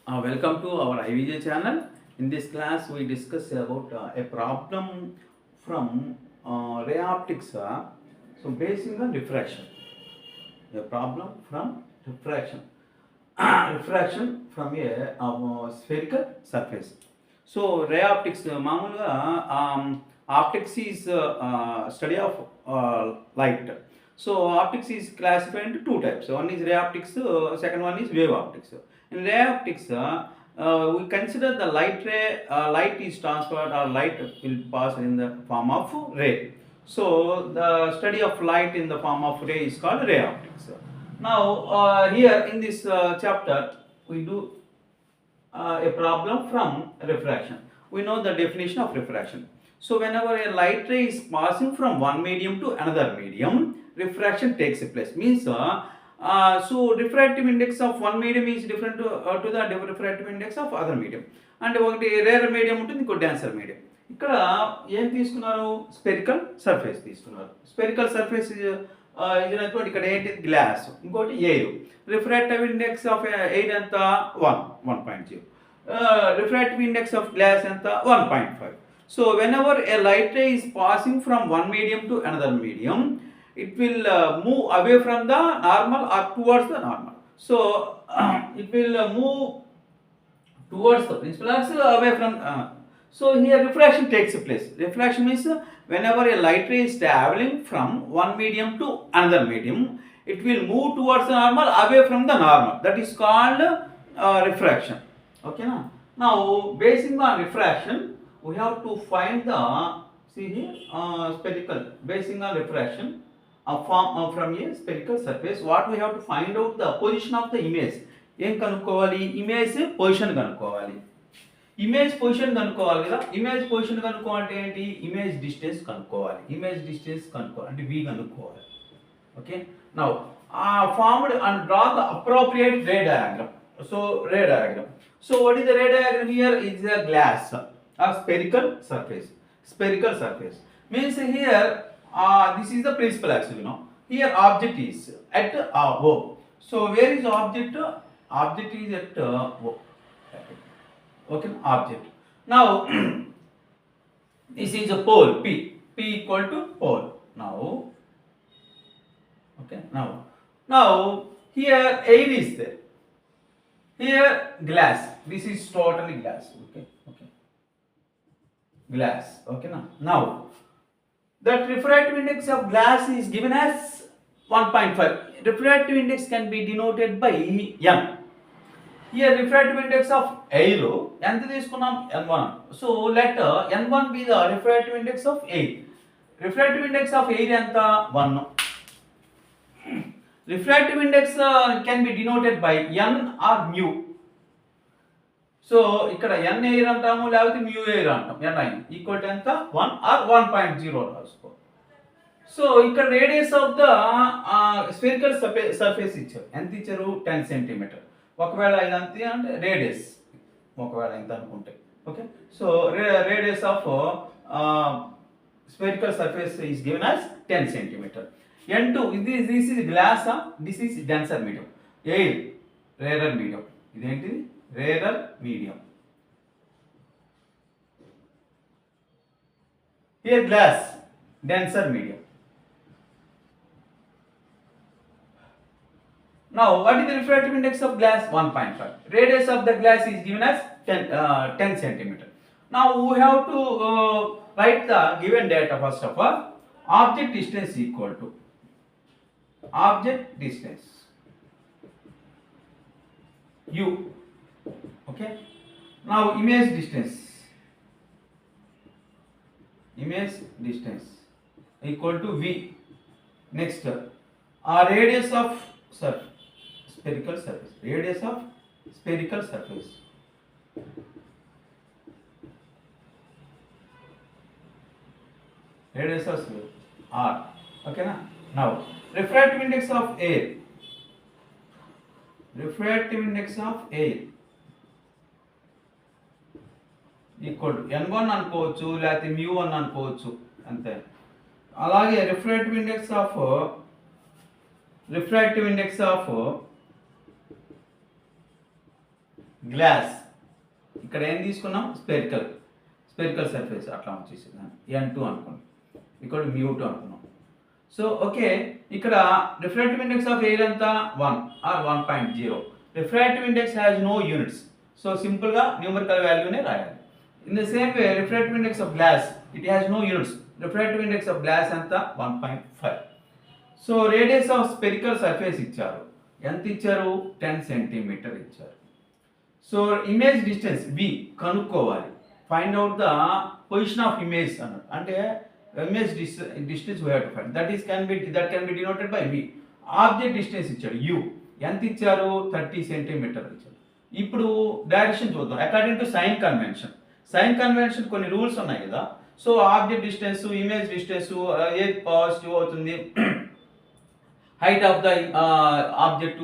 Welcome to our IVJ channel. In this class, we discuss about a problem from ray optics. Basing on diffraction. A problem from diffraction. Refraction from a spherical surface. So, ray optics, optics is study of light. So, optics is classified into two types. One is ray optics, second one is wave optics. In ray optics, we consider the light ray, light is transferred or light will pass in the form of ray. So, the study of light in the form of ray is called ray optics. Now, here in this chapter, we do a problem from refraction. We know the definition of refraction. So, whenever a light ray is passing from one medium to another medium, refraction takes place. Means, so refractive index of one medium is different to the refractive index of other medium. And ఒకటి rare medium ఉంటుంది, ఇంకో dancer medium. ఇక్కడ ఏం తీసుకున్నారు? Spherical surface తీసుకున్నారు. Spherical surface ఇచ్చినటువంటి ఇక్కడ ఏంటి? గ్లాస్, ఇంకోటి air. Refractive index of air ఎంత? 1.0. రిఫ్రాక్టివ్ ఇండెక్స్ ఆఫ్ గ్లాస్ ఎంత? 1.5. So whenever A light ray is passing from one medium to another medium, it will move away from the normal or towards the normal. So it will move towards the principal axis, away from so here refraction takes place. Refraction means whenever a light ray is traveling from one medium to another medium, it will move towards the normal, away from the normal. That is called refraction. Okay na? Now basing on refraction, we have to find the, see here, spherical, basing on refraction from a spherical surface. What we have to find out? The position of the image. ఏం కనుక్కోవాలి? Image position కనుక్కోవాలి. Image position కనుక్కోవాలి కదా. Image position కనుక్కోవాలంటే ఏంటి? Image distance కనుక్కోవాలి. Image distance కనుక్కోవాలి అంటే వి కనుక్కోవాలి. Okay, now formed and draw the appropriate ray diagram. So ray diagram. So what is the ray diagram? Here is the glass or spherical surface. Spherical surface means here this is the principal axis, you know. Here object is at O. So where is object? Object is at O. Okay, object. Now this is a pole P. P equal to pole. Now, okay. Now here air is there. Here glass. This is totally glass. Okay. Glass. Okay now that refractive index of glass is given as 1.5. Refractive index can be denoted by n. Here refractive index of air ఎంత తీసుకున్నాం? n1. So let n1 be the refractive index of air. Refractive index of air ఎంత? 1. Refractive index can be denoted by n or mu. So ఇక్కడ ఎన్ air అంటాము, లేకపోతే mu air అంటాం. N I equal to ఎంత? 1 or 1.0 రాసుకో. So ఇక్కడ radius of the స్ఫెరికల్ surface ఇచ్చారు. ఎంత ఇచ్చారు? 10 సెంటీమీటర్. ఒకవేళ ఇదంతే అంటే రేడియస్, ఒకవేళ ఇంత అనుకుంటే. Okay, so radius of spherical surface is given as 10 centimetre. N2, this is glass, this is denser medium. Air rarer medium. ఇదేంటిది? rarer medium. Here glass, denser medium. Now what is the refractive index of glass? 1.5. Radius of the glass is given as 10 centimeter. Now we have to write the given data. First of all, object distance equal to object distance u. Okay, now image distance equal to v. Next, radius of spherical surface. Radius of spherical surface. Radius of r. Okay na? Now refractive index of air. Refractive index of air equal to n1 అనుకోవచ్చు, లేకపోతే μ1 అనుకోవచ్చు, అంతే. అలాగే refractive index of glass. ఇక్కడ ఏం తీసుకున్నాం, spherical surface అట్లా వచ్చేసి n2 అనుకున్నాం, ఇక్కడ μ2 అనుకున్నాం. సో ఓకే, ఇక్కడ రిఫ్రాక్టివ్ ఇండెక్స్ ఆఫ్ ఎయిర్ ఎంత 1 or 1.0. Refractive index has no units, so సింపుల్గా న్యూమరికల్ వాల్యూనే రాయాలి. In the same way refractive index of glass, it has no units. Refractive index of glass ఎంత 1.5. So radius of spherical surface ఇచ్చారు, ఎంత ఇచ్చారు 10 centimetre ఇచ్చారు. So image distance v కనుక్కోవాలి. Find out the position of image అన్నట్టు, అంటే image distance we have to find, that can be denoted by v. Object distance ఇచ్చాడు u, ఎంత ఇచ్చారు 30 సెంటీమీటర్ ఇచ్చారు. ఇప్పుడు డైరెక్షన్ చూద్దాం. అకార్డింగ్ టు సైన్ కన్వెన్షన్ కొన్ని రూల్స్ ఉన్నాయి కదా. So object distance, image distance ఏది పాజిటివ్ అవుతుంది, height of the object,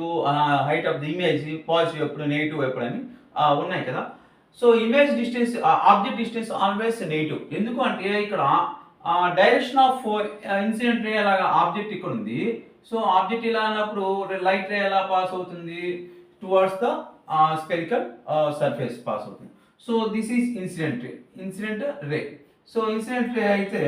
height of the image positive ఎప్పుడు, నెగిటివ్ ఎప్పుడు అని ఉన్నాయి కదా. So image distance, object distance always negative. ఎందుకు అంటే ఇక్కడ డైరెక్షన్ ఆఫ్ ఇన్సిడెంట్ రే అలాగా ఆబ్జెక్ట్ ఇక్కడ ఉంది. సో ఆబ్జెక్ట్ ఇలా అన్నప్పుడు లైట్ రే ఎలా పాస్ అవుతుంది, towards the spherical surface pass అవుతుంది. So this is incident ray. So incident ray అయితే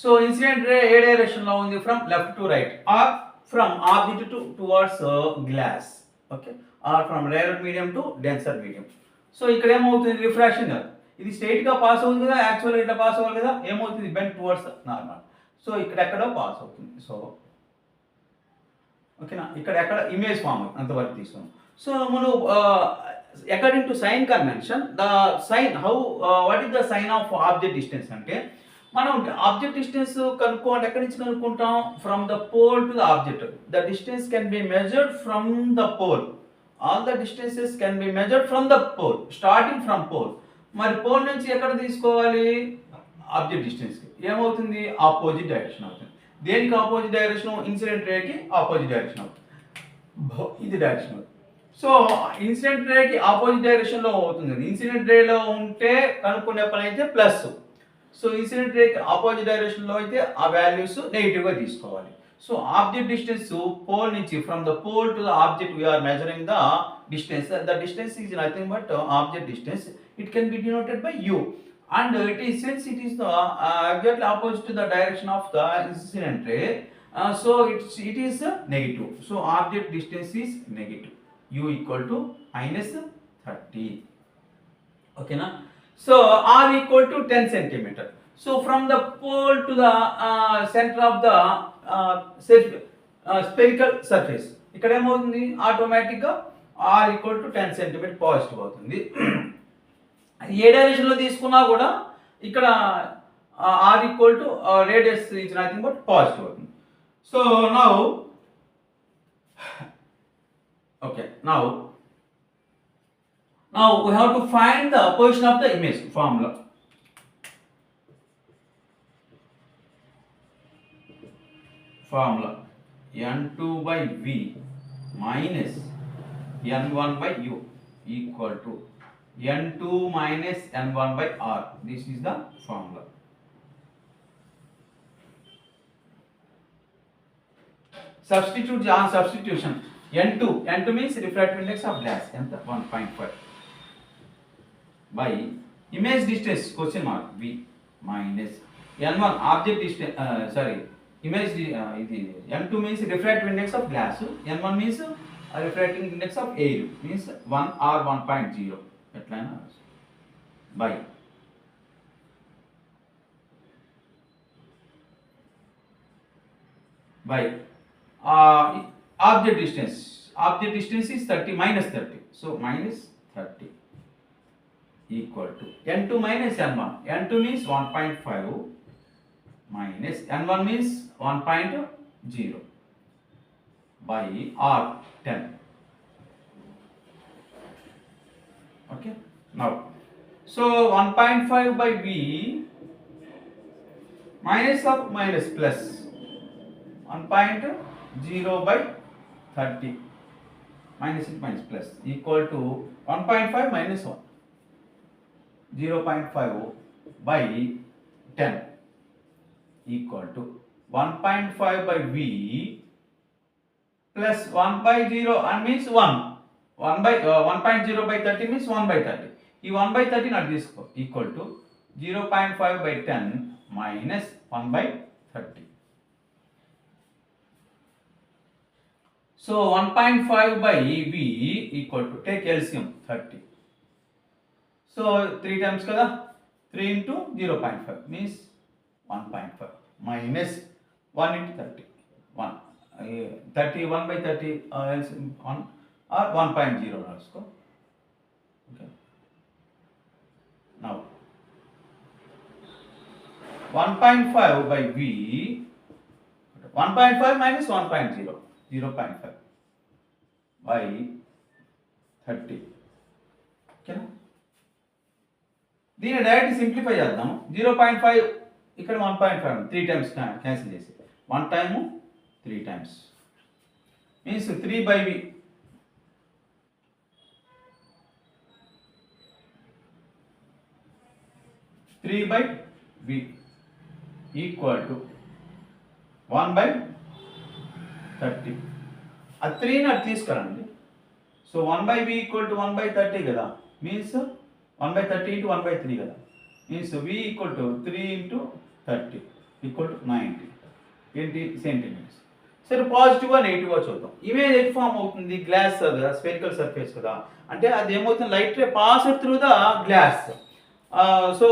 సో ఇన్సిడెంట్ రే ఏ డైరెక్షన్ లో ఉంది, from left to right or from object towards glass, okay, or from rarer medium to denser medium. So ఇక్కడ ఏమవుతుంది, refraction ఇది straight గా pass అవుతుంది కదా, యాక్చువల్గా ఇట్లా పాస్ అవ్వాలి కదా, ఏమవుతుంది బెండ్ టువర్డ్స్ నార్మల్. సో ఇక్కడ ఎక్కడో పాస్ అవుతుంది. సో ఓకేనా, ఇక్కడ ఎక్కడ ఇమేజ్ ఫామ్ అంతవరకు తీసుకున్నాం. సో మనం according to sign convention, the sign what is the sign of object distance అంటే, మనం ఆబ్జెక్ట్ డిస్టెన్స్ కనుక్కోవాలి. ఎక్కడి నుంచి కనుక్కుంటాం, from the pole to the object. The distance can be measured from the pole. All the distances can be measured from the pole, starting from pole. మరి pole నుంచి ఎక్కడ తీసుకోవాలి, ఆబ్జెక్ట్ డిస్టెన్స్కి. ఏమవుతుంది, ఆపోజిట్ డైరెక్షన్ అవుతుంది. దేనికి ఆపోజిట్ డైరెక్షన్, ఇన్సిడెంట్ రేకి opposite direction అవుతుంది, ఇది డైరెక్షన్ అవుతుంది. సో ఇన్సిడెంట్ రేకి ఆపోజిట్ డైరెక్షన్లో అవుతుంది. ఇన్సిడెంట్ రేలో ఉంటే కనుక్కునే పని అయితే ప్లస్. సో ఇన్సిడెంట్ రేకి ఆపోజిట్ డైరెక్షన్లో అయితే ఆ వాల్యూస్ నెగిటివ్గా తీసుకోవాలి. సో ఆబ్జెక్ట్ డిస్టెన్స్ పోల్ నుంచి, from the pole to the object we are measuring the distance. The distance is nothing but object distance. It can be denoted by u. And since it is the exactly opposite to the direction of the incident ray, so it is negative. So object distance is negative. U equal to -30. Okay na? So R equal to 10 centimeter. So from the pole to the center of the spherical surface, ఇక్కడ ఏమవుతుంది, ఆటోమేటిక్గా R equal to 10 centimeter positive అవుతుంది. ఏ డైరెక్షన్లో తీసుకున్నా కూడా ఇక్కడ R equal to radius is nothing but positive అవుతుంది. So now okay, now we have to find the position of the image. Formula n2/v minus n1/u equal to n2 minus n1/r. This is the formula. Substitution. n2 means refractive index of glass, enta 1.5 by image distance question mark v minus n1 object distance, image n2 means refractive index of glass, n1 means refractive index of air, means 1 or 1.0 ఎట్లయినా by object distance is 30 minus 30, so minus 30 equal to n2 minus n2 means 1.5 minus n1 means 1.0 by r 10. Okay, now so 1.5 by v minus of minus plus 1.0 by 30 minus plus equal to 1.5 minus 1, 0.5 by 10 equal to 1.5 by v plus 1 by 0 and means 1. 1 by 1.0 by 30 means 1 by 30. ఈ 1 by 30 not తీసుకో equal to 0.5 by 10 minus 1 by 30. So 1.5 by V equal to, take LCM 30. So 3 times kada, 3 into 0.5 means 1.5 minus 1 into 30. 1. 31 by 30 LCM 1 or 1.0 also. Okay. Now 1.5 by V, 1.5 minus 1.0, 0.5 by 30. Okay. దీన్ని direct simplify చేద్దాం. 0.5 ఇక్కడ 1.5 3 times cancel చేసి 1 time 3 times means 3 by V. Three by V equal to 1 by 30. ఆ 3 not తీసుకురండి. So 1 by V equal to 1 by 30 కదా, means 1 by 30 into 1 by 3 కదా, means V equal to 3 into 30 equal to 90 ఏంటి centimetres. సరే పాజిటివ్గా నెగిటివ్గా చూద్దాం. ఇమేజ్ ఎట్ ఫామ్ అవుతుంది, గ్లాస్ కదా, స్పెరికల్ సర్ఫేస్ కదా, అంటే అది ఏమవుతుంది, light ray pass through the glass. So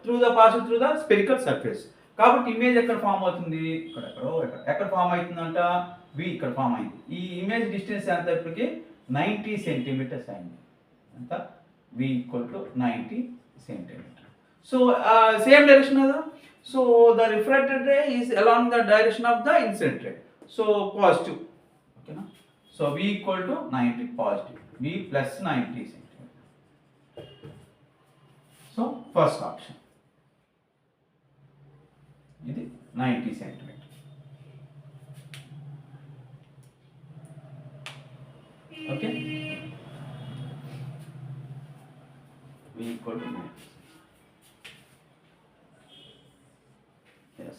through the spherical surface. కాబట్టి ఇమేజ్ ఎక్కడ ఫామ్ అవుతుంది, ఎక్కడ ఫామ్ అవుతుందంట, వి ఇక్కడ ఫామ్ అయింది. ఈ ఇమేజ్ డిస్టెన్స్ ఎంత ఇప్పటికి 90 సెంటీమీటర్స్ అయింది. ఎంత, v equal to 90 centimetre. So same direction కదా. So the refracted ray is along the direction of the incident ray. So positive. ఓకేనా. So v equal to 90 positive, v plus 90 centimetre. So first option ఇది 90 centimetre. Okay, V equal to 90. Yes.